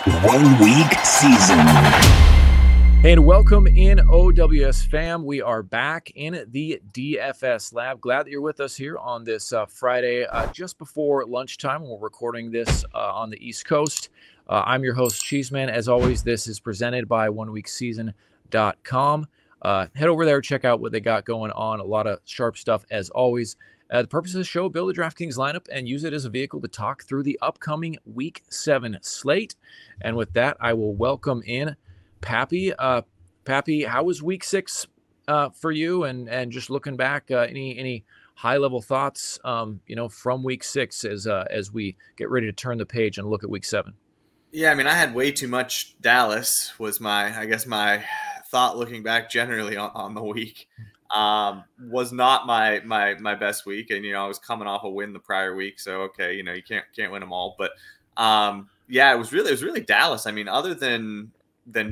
1 week season. And welcome in, OWS fam. We are back in the DFS lab. Glad that you're with us here on this Friday, just before lunchtime. We're recording this on the East Coast. I'm your host, Cheeseman. As always, this is presented by oneweekseason.com. Head over there, check out what they got going on. A lot of sharp stuff, as always. The purpose of the show, build a DraftKings lineup and use it as a vehicle to talk through the upcoming Week 7 slate. And with that, I will welcome in Papy. Papy, how was Week 6 for you? And just looking back, any high-level thoughts, from Week 6 as we get ready to turn the page and look at Week 7? Yeah, I mean, I had way too much Dallas was my thought looking back generally on the week. Was not my best week, and I was coming off a win the prior week, so okay, you can't win them all, but yeah, it was really Dallas. I mean, other than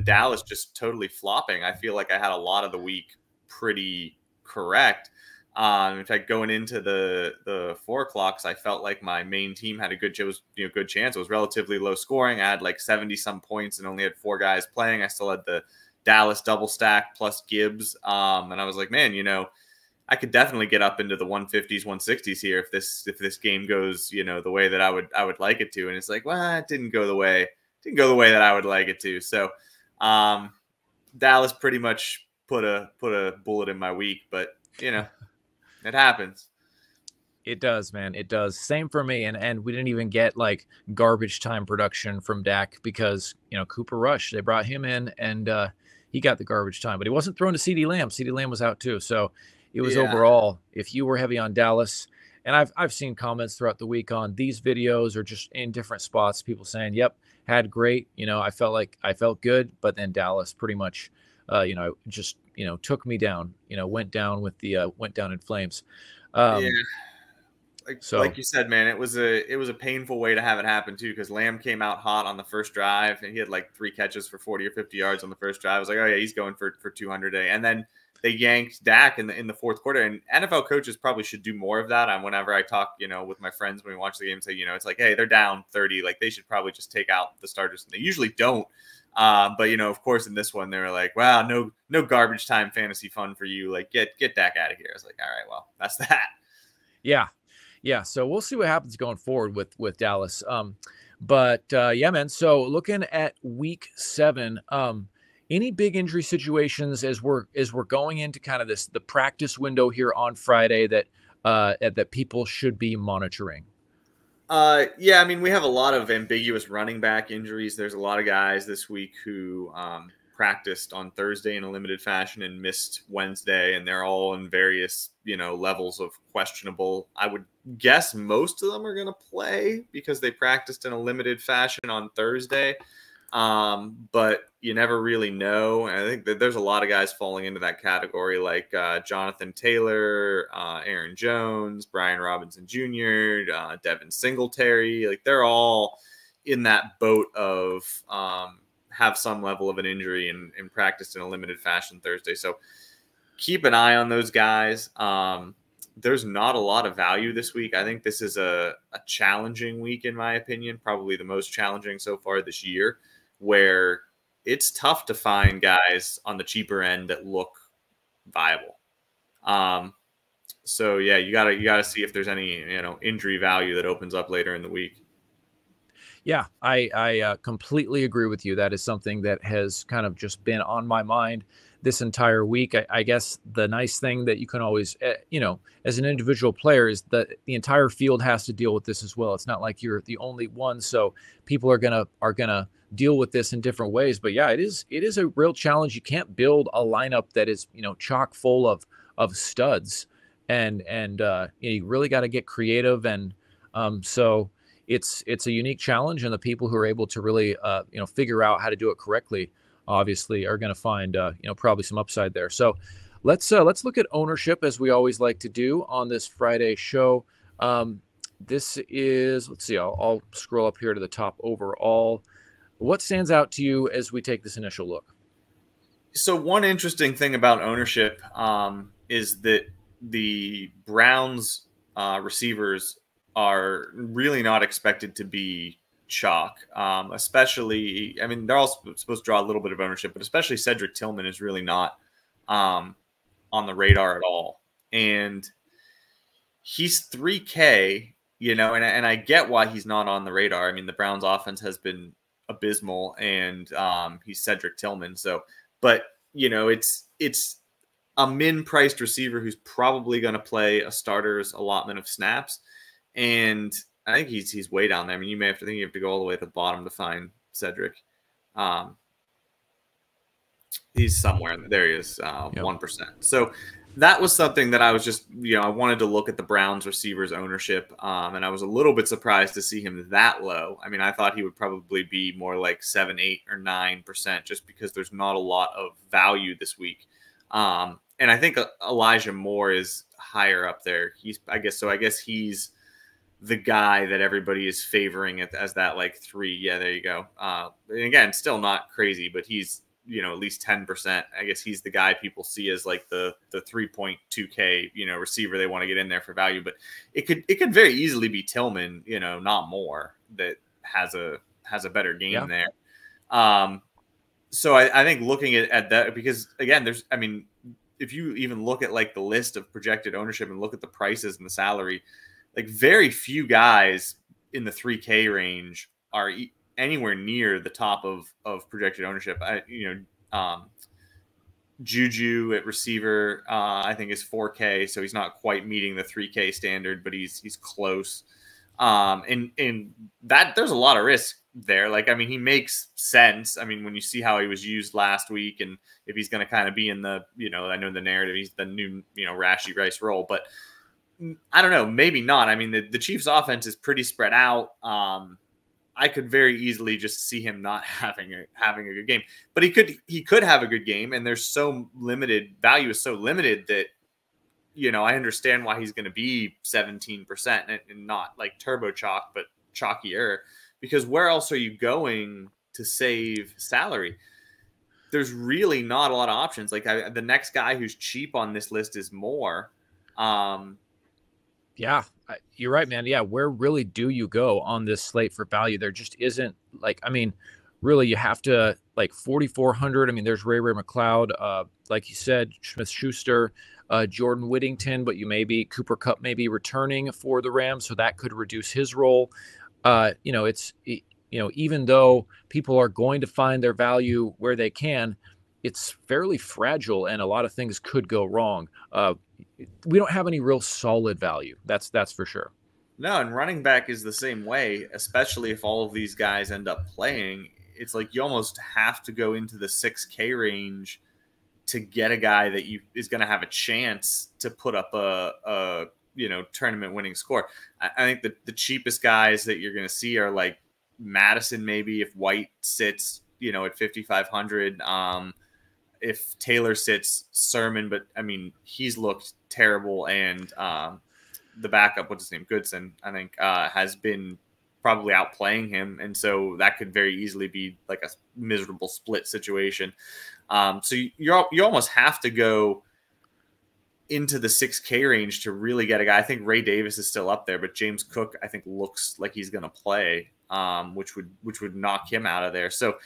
Dallas just totally flopping, I feel like I had a lot of the week pretty correct. In fact, going into the 4 o'clocks, I felt like my main team had a good chance. It was relatively low scoring. I had like 70 some points and only had 4 guys playing. I still had the Dallas Double-Stack plus Gibbs. And I was like, man, I could definitely get up into the 150s, 160s here if this game goes, the way that I would like it to. And it's like, well, it didn't go the way that I would like it to. So Dallas pretty much put a bullet in my week, but it happens. It does, man. It does. Same for me. And we didn't even get like garbage time production from Dak because, Cooper Rush, they brought him in and he got the garbage time, but he wasn't thrown to CeeDee Lamb. CeeDee Lamb was out too. So it was overall, if you were heavy on Dallas, and I've seen comments throughout the week on these videos or just in different spots, people saying, yep, had great, I felt good, but then Dallas pretty much, just, took me down, went down in flames. Yeah. Like you said, man, it was a painful way to have it happen too, because Lamb came out hot on the first drive and he had like 3 catches for 40 or 50 yards on the first drive. I was like, oh yeah, he's going for 200 a day. And then they yanked Dak in the fourth quarter. And NFL coaches probably should do more of that. And whenever I talk, with my friends when we watch the game, say, it's like, hey, they're down 30. Like they should probably just take out the starters. And they usually don't. But of course, in this one, they were like, wow, no garbage time fantasy fun for you. Like get Dak out of here. I was like, all right, well, that's that. Yeah, so we'll see what happens going forward with Dallas. Yeah, man. So looking at Week 7, any big injury situations as we're going into kind of the practice window here on Friday that people should be monitoring? Yeah, I mean, we have a lot of ambiguous running back injuries. There's a lot of guys this week who practiced on Thursday in a limited fashion and missed Wednesday, and they're all in various, levels of questionable. I would guess most of them are going to play because they practiced in a limited fashion on Thursday. But you never really know. And I think that there's a lot of guys falling into that category, like Jonathan Taylor, Aaron Jones, Brian Robinson Jr., Devin Singletary. Like they're all in that boat of have some level of an injury and practiced in a limited fashion Thursday. So keep an eye on those guys. There's not a lot of value this week. I think this is a challenging week, in my opinion, probably the most challenging so far this year, where it's tough to find guys on the cheaper end that look viable. So yeah, you gotta see if there's any, injury value that opens up later in the week. Yeah, I completely agree with you. That is something that has kind of just been on my mind this entire week. I guess the nice thing that you can always, as an individual player is that the entire field has to deal with this as well. It's not like you're the only one. So people are gonna deal with this in different ways. But yeah, it is a real challenge. You can't build a lineup that is, chock full of studs, and you really got to get creative. And so it's a unique challenge, and the people who are able to really figure out how to do it correctly obviously are going to find probably some upside there. So let's look at ownership, as we always like to do on this Friday show. This is, let's see, I'll scroll up here to the top overall. What stands out to you as we take this initial look? So one interesting thing about ownership is that the Browns receivers are really not expected to be chalk, especially. I mean, they're all supposed to draw a little bit of ownership, but especially Cedric Tillman is really not on the radar at all. And he's 3K, you know, and I get why he's not on the radar. I mean, the Browns offense has been abysmal, and he's Cedric Tillman. So, but you know, it's a min-priced receiver who's probably going to play a starter's allotment of snaps, and I think he's way down there. I mean, you have to go all the way at the bottom to find Cedric. He's somewhere there. He is 1%. So that was something that I was just, I wanted to look at the Browns receivers ownership, and I was a little bit surprised to see him that low. I mean, I thought he would probably be more like 7, 8, or 9%, just because there's not a lot of value this week. And I think Elijah Moore is higher up there. I guess he's the guy that everybody is favoring as that like 3. Yeah, there you go. And again, still not crazy, but he's, at least 10%. I guess he's the guy people see as like the 3.2K, receiver they want to get in there for value. But it could very easily be Tillman, not Moore, that has a better game there. So I think looking at that, because again, if you even look at like the list of projected ownership and look at the prices and the salary, like very few guys in the 3K range are anywhere near the top of projected ownership. Juju at receiver, I think is 4K, so he's not quite meeting the 3K standard, but he's close. And that there's a lot of risk there. Like, I mean, he makes sense. I mean, when you see how he was used last week, and if he's going to kind of be in the, I know the narrative, he's the new, Rashee Rice role, but I don't know, maybe not. I mean, the Chiefs offense is pretty spread out. I could very easily just see him not having a good game, but he could have a good game. And there's so limited value is so limited that, I understand why he's going to be 17% and not like turbo chalk, but chalkier, because where else are you going to save salary? There's really not a lot of options. Like the next guy who's cheap on this list is Moore. Yeah, you're right, man. Yeah, where really do you go on this slate for value? There just isn't, like, I mean, really, you have to, like, 4,400. I mean, there's Ray McLeod, like you said, Smith-Schuster, Jordan Whittington, but Cooper Kupp may be returning for the Rams, so that could reduce his role. Even though people are going to find their value where they can, it's fairly fragile, and a lot of things could go wrong. We don't have any real solid value. That's for sure. No, and running back is the same way, especially if all of these guys end up playing. It's like you almost have to go into the 6K range to get a guy that is going to have a chance to put up a tournament winning score. I think the cheapest guys that you're going to see are like Madison, maybe if White sits, at 5,500. If Taylor sits, Sermon, but I mean, he's looked terrible, and the backup, what's his name, Goodson, I think, has been probably outplaying him, and so that could very easily be like a miserable split situation. So you almost have to go into the 6K range to really get a guy. I think Ray Davis is still up there, but James Cook, I think, looks like he's going to play, which would knock him out of there. So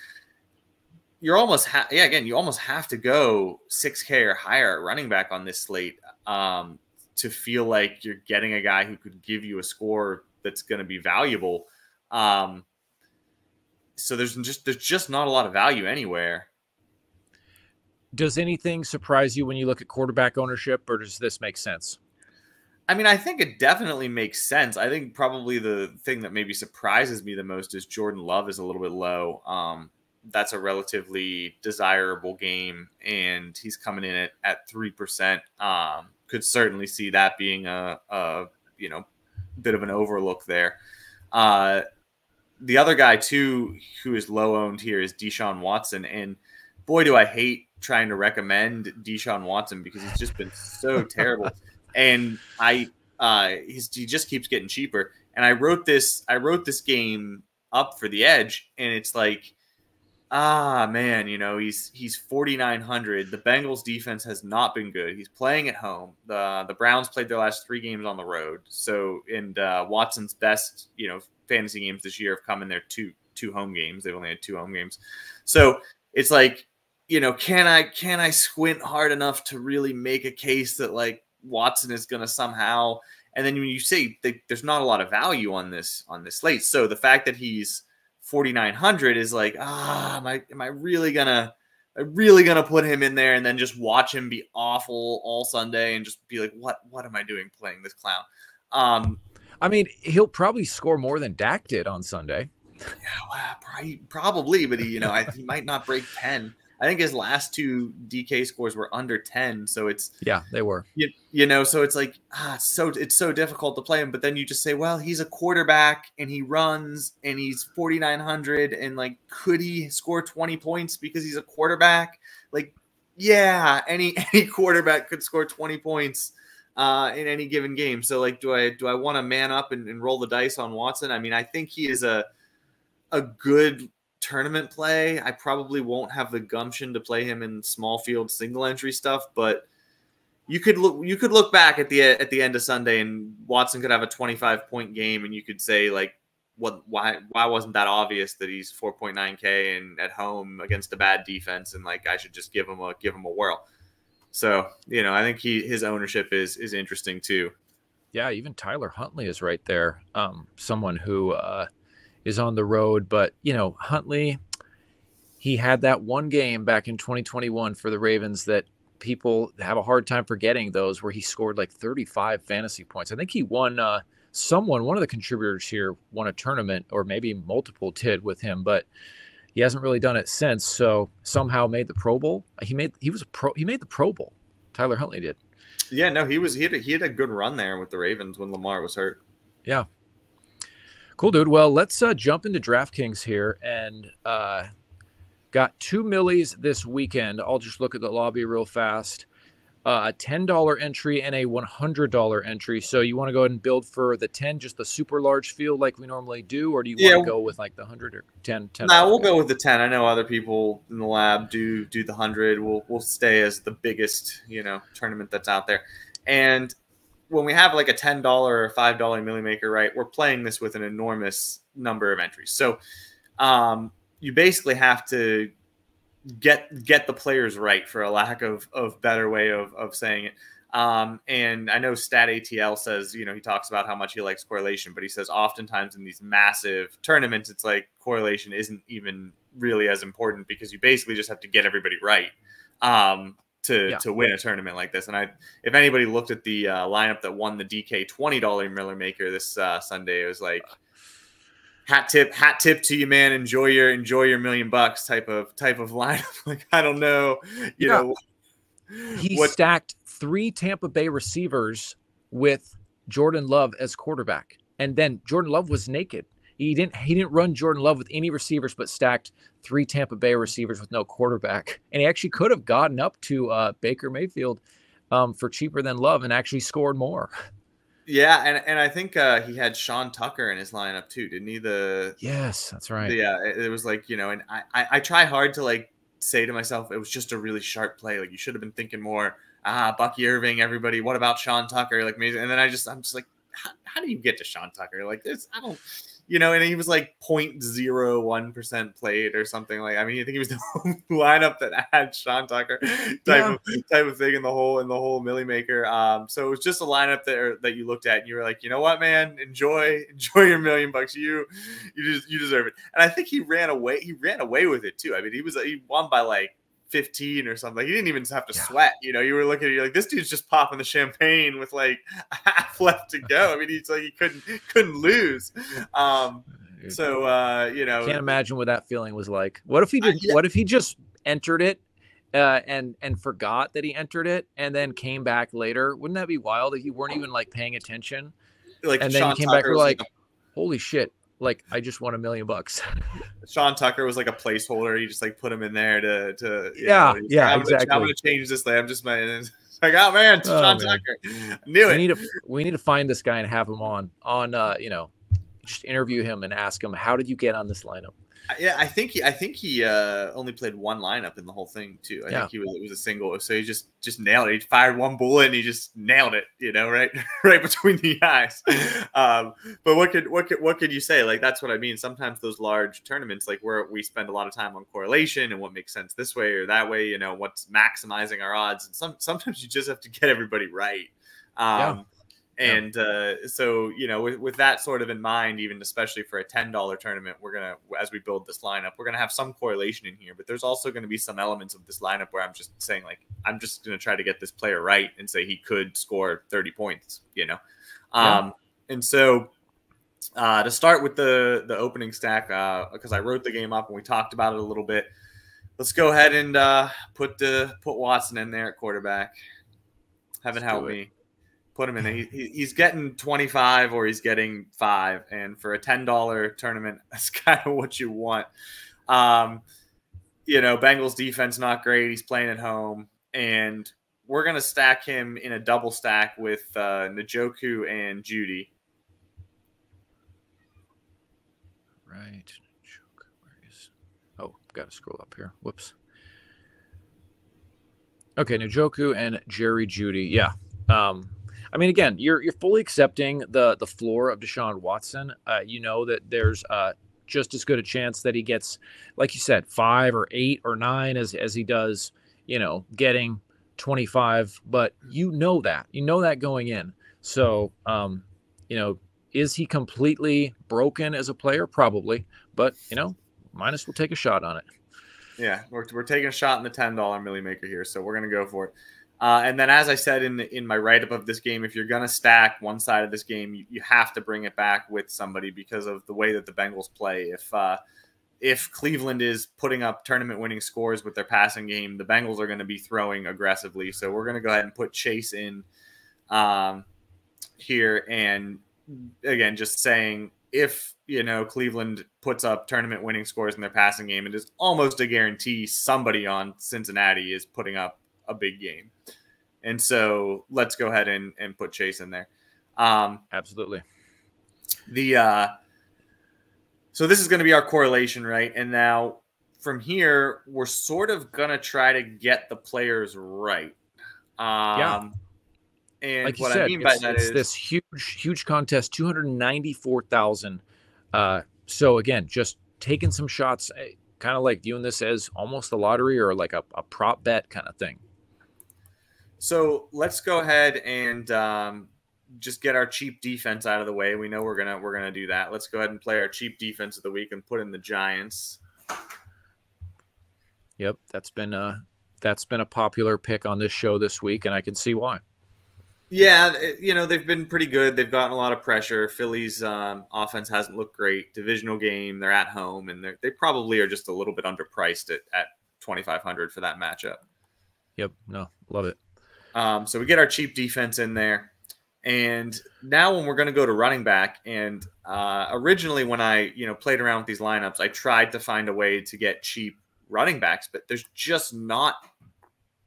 you're almost you almost have to go 6K or higher at running back on this slate to feel like you're getting a guy who could give you a score that's going to be valuable. So there's just not a lot of value anywhere. Does anything surprise you when you look at quarterback ownership, or does this make sense? I mean, I think it definitely makes sense. I think probably the thing that maybe surprises me the most is Jordan Love is a little bit low. That's a relatively desirable game, and he's coming in at 3%. Could certainly see that being a bit of an overlook there. The other guy too who is low owned here is Deshaun Watson, and boy, do I hate trying to recommend Deshaun Watson because he's just been so terrible, and he just keeps getting cheaper. And I wrote this game up for the Edge, and it's like, man, he's 4,900. The Bengals defense has not been good. He's playing at home. The Browns played their last 3 games on the road. So, and Watson's best, fantasy games this year have come in their two home games. They've only had 2 home games. So it's like, can I squint hard enough to really make a case that like Watson is going to somehow, and then when you say there's not a lot of value on this slate. So the fact that he's 4,900 is like, am I really gonna put him in there and then just watch him be awful all Sunday and just be like, what am I doing playing this clown? I mean, he'll probably score more than Dak did on Sunday. Yeah, well, probably, but he might not break 10. I think his last 2 DK scores were under 10, so they were. So it's like it's so difficult to play him. But then you just say, well, he's a quarterback and he runs and he's 4,900, and like, could he score 20 points because he's a quarterback? Like, yeah, any quarterback could score 20 points in any given game. So like, do I want to man up and roll the dice on Watson? I mean, I think he is a good tournament play. I probably won't have the gumption to play him in small field single entry stuff, but you could look back at the end of Sunday and Watson could have a 25-point game, and you could say like, why wasn't that obvious that he's 4.9K and at home against a bad defense, and like I should just give him a whirl. So I think his ownership is interesting too. Yeah, even Tyler Huntley is right there. Someone who is on the road, but Huntley, he had that one game back in 2021 for the Ravens that people have a hard time forgetting, those where he scored like 35 fantasy points. I think he won one of the contributors here won a tournament, or maybe multiple did with him, but he hasn't really done it since. So somehow made the Pro Bowl. He made the Pro Bowl. Tyler Huntley did. Yeah, no, he had a good run there with the Ravens when Lamar was hurt. Yeah. Cool, dude. Well, let's jump into DraftKings here, and got 2 millies this weekend. I'll just look at the lobby real fast. A $10 entry and a $100 entry. So you want to go ahead and build for the 10, just the super large field like we normally do, or do you want to go with like the 100 or 10? No, we'll go with the 10. I know other people in the lab do the 100. We'll stay as the biggest tournament that's out there. And when we have like a $10 or $5 Millie Maker, right, we're playing this with an enormous number of entries. So you basically have to get the players right, for a lack of better way of saying it. And I know Stat ATL says, he talks about how much he likes correlation, but he says oftentimes in these massive tournaments, it's like correlation isn't even really as important, because you basically just have to get everybody right. To win a tournament like this. And if anybody looked at the lineup that won the DK $20 Miller Maker this Sunday, it was like hat tip to you, man. Enjoy your $1 million type of lineup. Like, I don't know, he stacked 3 Tampa Bay receivers with Jordan Love as quarterback, and then Jordan Love was naked. He didn't run Jordan Love with any receivers, but stacked 3 Tampa Bay receivers with no quarterback. And he actually could have gotten up to Baker Mayfield for cheaper than Love and actually scored more. Yeah, and I think he had Sean Tucker in his lineup too, didn't he? Yes, that's right. Yeah, it was like, and I try hard to like say to myself, it was just a really sharp play. Like, you should have been thinking more, Bucky Irving, everybody. What about Sean Tucker? Like, maybe, and then I'm just like, how do you get to Sean Tucker? Like this, I don't. And he was like 0.01% played or something. Like, I mean, I think he was the whole lineup that had Sean Tucker type of thing in the whole Millie Maker. So it was just a lineup that you looked at and you were like, you know what, man, enjoy your $1 million. You deserve it. And I think he ran away with it too. I mean, he won by like 15 or something. He didn't even have to sweat. You were looking at it, you're like, this dude's just popping the champagne with like half left to go. I mean, he's like, he couldn't lose. Can't imagine what that feeling was like. What if he did? What if he just entered it and forgot that he entered it and then came back later? Wouldn't that be wild if you weren't even like paying attention? Like, and then he came back, we're like, holy shit. Like, I just won $1 million. Sean Tucker was like a placeholder. You just like put him in there to exactly. I'm gonna change this thing. I'm just like, oh man, Sean Tucker. We need to find this guy and have him on just interview him and ask him, how did you get on this lineup? Yeah, I think he only played one lineup in the whole thing too. I think it was a single, so he just nailed it. He fired one bullet and he just nailed it, right right between the eyes. But what could you say? Like, that's what I mean. Sometimes those large tournaments, like where we spend a lot of time on correlation and what makes sense this way or that way, what's maximizing our odds, and sometimes you just have to get everybody right. And so, with that sort of in mind, even especially for a $10 tournament, we're going to, as we build this lineup, we're going to have some correlation in here. But there's also going to be some elements of this lineup where I'm just saying, like, I'm just going to try to get this player right and say he could score 30 points, And so to start with the opening stack, because I wrote the game up and we talked about it a little bit, let's go ahead and put Watson in there at quarterback. Heaven help me. Put him in there. He's getting 25 or he's getting 5. And for a $10 tournament, that's kind of what you want. Bengals defense, not great. He's playing at home. And we're going to stack him in a double stack with Njoku and Judy. Right. Where is... Oh, got to scroll up here. Whoops. Okay, Njoku and Jerry Judy. Yeah. I mean, again, you're fully accepting the floor of Deshaun Watson. That there's just as good a chance that he gets, like you said, 5 or 8 or 9 as he does, getting 25. But that going in. So, is he completely broken as a player? Probably. But, Minus will take a shot on it. Yeah, we're taking a shot in the $10 Millie Maker here, so we're going to go for it. And then, as I said in my write-up of this game, if you're going to stack one side of this game, you have to bring it back with somebody because of the way that the Bengals play. If Cleveland is putting up tournament-winning scores with their passing game, the Bengals are going to be throwing aggressively. So we're going to go ahead and put Chase in here. And, again, just saying, if Cleveland puts up tournament-winning scores in their passing game, it is almost a guarantee somebody on Cincinnati is putting up a big game. And so let's go ahead and put Chase in there. Absolutely. So this is going to be our correlation, right? And now from here, we're sort of going to try to get the players right. And like what said, I mean by that is this huge contest, 294,000. So again, just taking some shots, kind of like viewing this as almost a lottery or like a prop bet kind of thing. So let's go ahead and just get our cheap defense out of the way. We know we're gonna do that. Let's go ahead and play our cheap defense of the week and put in the Giants. Yep, that's been a popular pick on this show this week, and I can see why. Yeah, they've been pretty good. They've gotten a lot of pressure. Philly's offense hasn't looked great. Divisional game, they're at home, and they probably are just a little bit underpriced at 2,500 for that matchup. Yep, no, love it. So we get our cheap defense in there. And now when we're going to go to running back, and originally when I played around with these lineups, I tried to find a way to get cheap running backs, but there's just not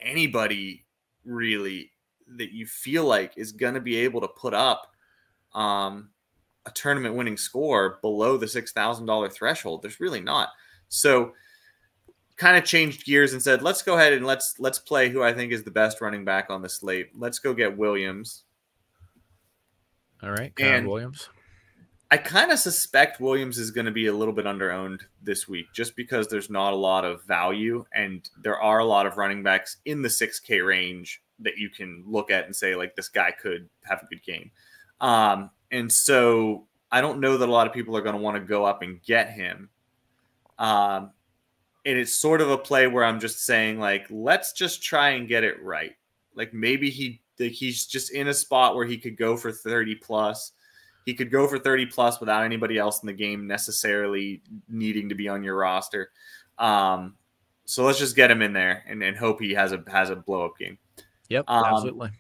anybody really that you feel like is going to be able to put up a tournament winning score below the $6,000 threshold. There's really not. So kind of changed gears and said, let's go ahead and let's play who I think is the best running back on the slate. Let's go get Williams. All right, Kyren Williams. I kind of suspect Williams is going to be a little bit underowned this week just because there's not a lot of value, and there are a lot of running backs in the 6K range that you can look at and say, like, this guy could have a good game. And so I don't know that a lot of people are going to want to go up and get him. And it's sort of a play where I'm just saying, like, let's just try and get it right. Like, maybe he's just in a spot where he could go for 30 plus. He could go for 30 plus without anybody else in the game necessarily needing to be on your roster. So let's just get him in there and hope he has a blow up game. Yep, absolutely.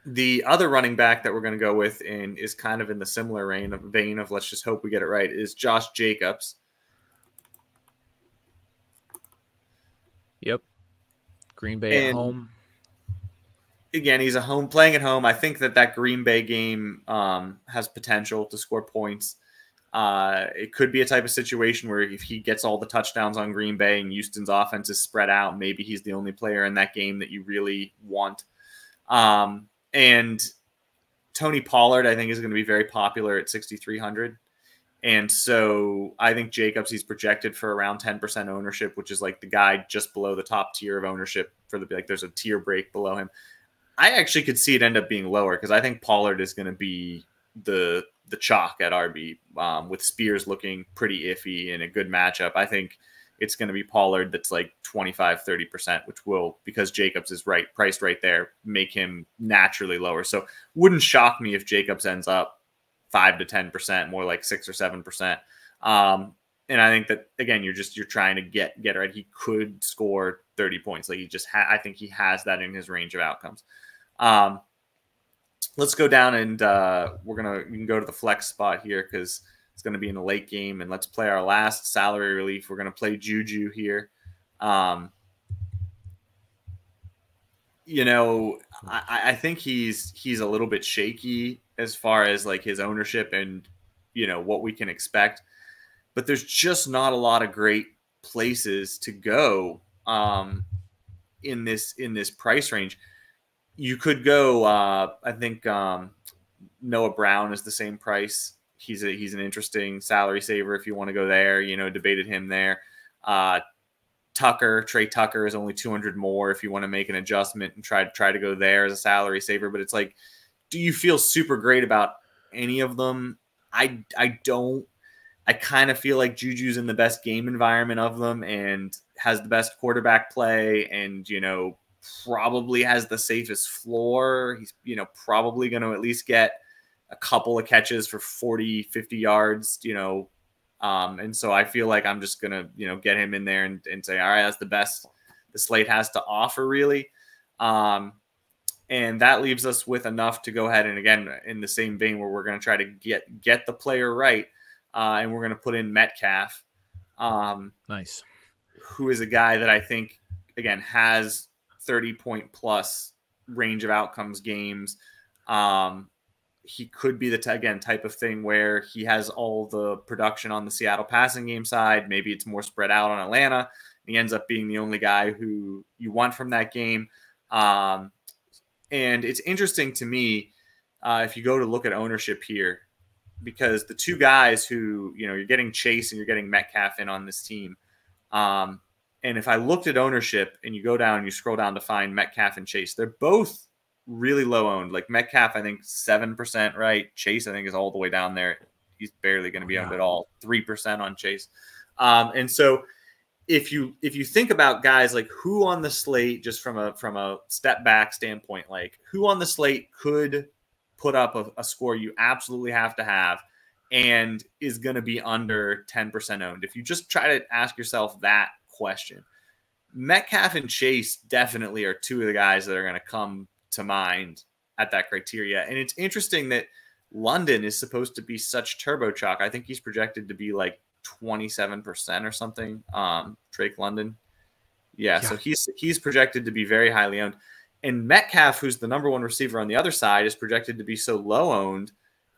The other running back that we're going to go with and is kind of in the similar vein of let's just hope we get it right is Josh Jacobs. Yep. Green Bay at home. Again, he's playing at home. I think that Green Bay game has potential to score points. It could be a type of situation where if he gets all the touchdowns on Green Bay and Houston's offense is spread out, maybe he's the only player in that game that you really want. And Tony Pollard, I think, is going to be very popular at 6,300. And so I think Jacobs, he's projected for around 10% ownership, which is like the guy just below the top tier of ownership for the, like, there's a tier break below him. I actually could see it end up being lower because I think Pollard is going to be the chalk at RB, with Spears looking pretty iffy in a good matchup. I think it's going to be Pollard that's like 25-30%, which will, because Jacobs is priced right there, make him naturally lower. So wouldn't shock me if Jacobs ends up 5 to 10%, more like 6 or 7%. And I think that, again, you're trying to get it right. He could score 30 points. Like, I think he has that in his range of outcomes. Let's go down and we can go to the flex spot here because it's going to be in the late game. And let's play our last salary relief. We're going to play Juju here. I think he's a little bit shaky as far as like his ownership and, what we can expect. But there's just not a lot of great places to go in this price range. You could go, I think Noah Brown is the same price. He's an interesting salary saver if you want to go there. Debated him there. Trey Tucker is only 200 more if you want to make an adjustment and try to go there as a salary saver. But it's like, do you feel super great about any of them? I don't. I kind of feel like Juju's in the best game environment of them and has the best quarterback play and, probably has the safest floor. He's, probably going to at least get a couple of catches for 40, 50 yards, and so I feel like I'm just going to, get him in there and say, all right, that's the best the slate has to offer, really. And that leaves us with enough to go ahead and, again, in the same vein where we're going to try to get the player right. And we're going to put in Metcalf. Nice. Who is a guy that I think, again, has 30-point plus range of outcomes games. He could be the type of thing where he has all the production on the Seattle passing game side. Maybe it's more spread out on Atlanta. He ends up being the only guy who you want from that game. And it's interesting to me if you go to look at ownership here, because the two guys who, you're getting Chase and you're getting Metcalf in on this team. And if I looked at ownership and you go down and you scroll down to find Metcalf and Chase, they're both really low owned. Like Metcalf, I think 7%, right? Chase, I think, is all the way down there. He's barely going to be owned at all. 3% on Chase. And so if you think about guys like who on the slate, just from a step back standpoint, like who on the slate could put up a score you absolutely have to have and is going to be under 10% owned. If you just try to ask yourself that question, Metcalf and Chase definitely are two of the guys that are going to come to mind at that criteria. And it's interesting that London is supposed to be such turbo chalk. I think he's projected to be like 27% or something. Drake London. Yeah. So he's projected to be very highly owned. And Metcalf, who's the number one receiver on the other side, is projected to be so low owned,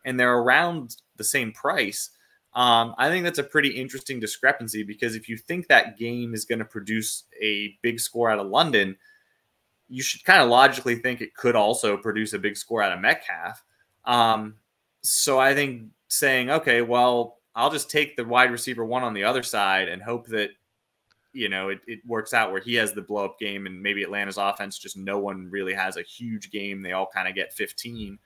and they're around the same price. I think that's a pretty interesting discrepancy because if you think that game is going to produce a big score out of London, you should kind of logically think it could also produce a big score out of Metcalf. So I think saying, okay, well, I'll just take the wide receiver one on the other side and hope that, it works out where he has the blow up game and maybe Atlanta's offense, just no one really has a huge game. They all kind of get 15.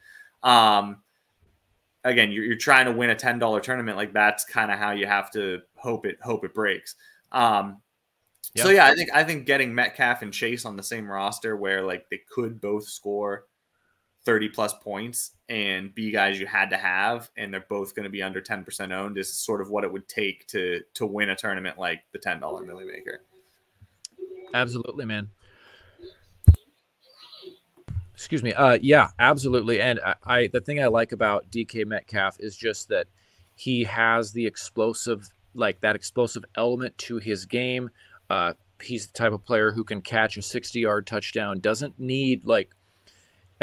Again, you're trying to win a $10 tournament. Like that's kind of how you have to hope it breaks. So yeah, I think getting Metcalf and Chase on the same roster where like they could both score 30 plus points and be guys you had to have, and they're both going to be under 10% owned is sort of what it would take to win a tournament like the $10 Millie Maker. Absolutely, man. Excuse me. Yeah, absolutely. And the thing I like about DK Metcalf is just that he has the explosive element to his game. He's the type of player who can catch a 60-yard touchdown, doesn't need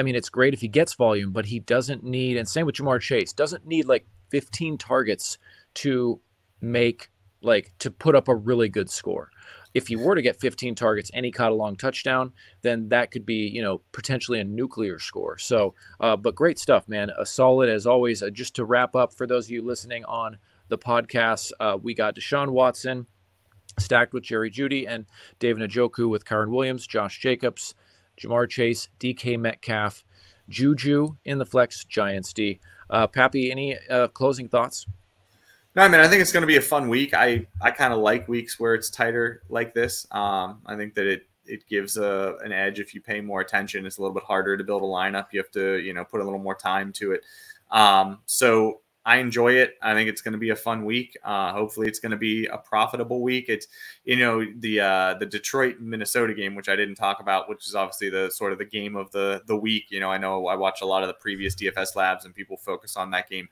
it's great if he gets volume, but he doesn't need, and same with Jamar Chase, doesn't need like 15 targets to to put up a really good score. If you were to get 15 targets and he caught a long touchdown, then that could be, potentially a nuclear score. So, but great stuff, man. A solid as always. Just to wrap up, for those of you listening on the podcast, we got Deshaun Watson stacked with Jerry Jeudy and David Njoku with Kyren Williams, Josh Jacobs, Jamar Chase, DK Metcalf, Juju in the flex, Giants D. Pappy, any closing thoughts? No, I mean, I think it's going to be a fun week. I kind of like weeks where it's tighter like this. I think that it gives an edge if you pay more attention. It's a little bit harder to build a lineup. You have to, put a little more time to it. So I enjoy it. I think it's going to be a fun week. Hopefully it's going to be a profitable week. It's, the Detroit-Minnesota game, which I didn't talk about, which is obviously the sort of the game of the week. I know I watch a lot of the previous DFS labs and people focus on that game.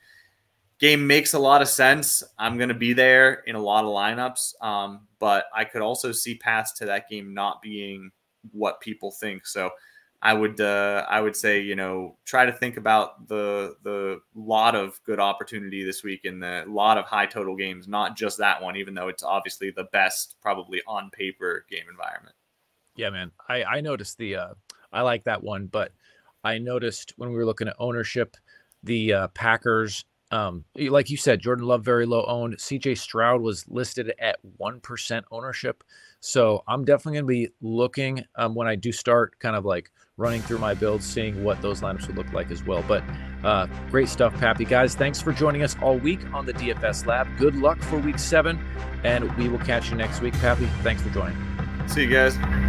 Game makes a lot of sense. I'm going to be there in a lot of lineups, but I could also see paths to that game not being what people think. So I would say, try to think about the lot of good opportunity this week in the lot of high total games, not just that one, even though it's obviously the best, probably on paper game environment. Yeah, man. I noticed I like that one, but I noticed when we were looking at ownership, the Packers, like you said, Jordan Love very low owned. CJ Stroud was listed at 1% ownership. So I'm definitely going to be looking when I do start kind of like running through my builds, seeing what those lineups would look like as well. But great stuff, Pappy. Guys, thanks for joining us all week on the DFS Lab. Good luck for week 7, and we will catch you next week. Pappy, thanks for joining. See you guys.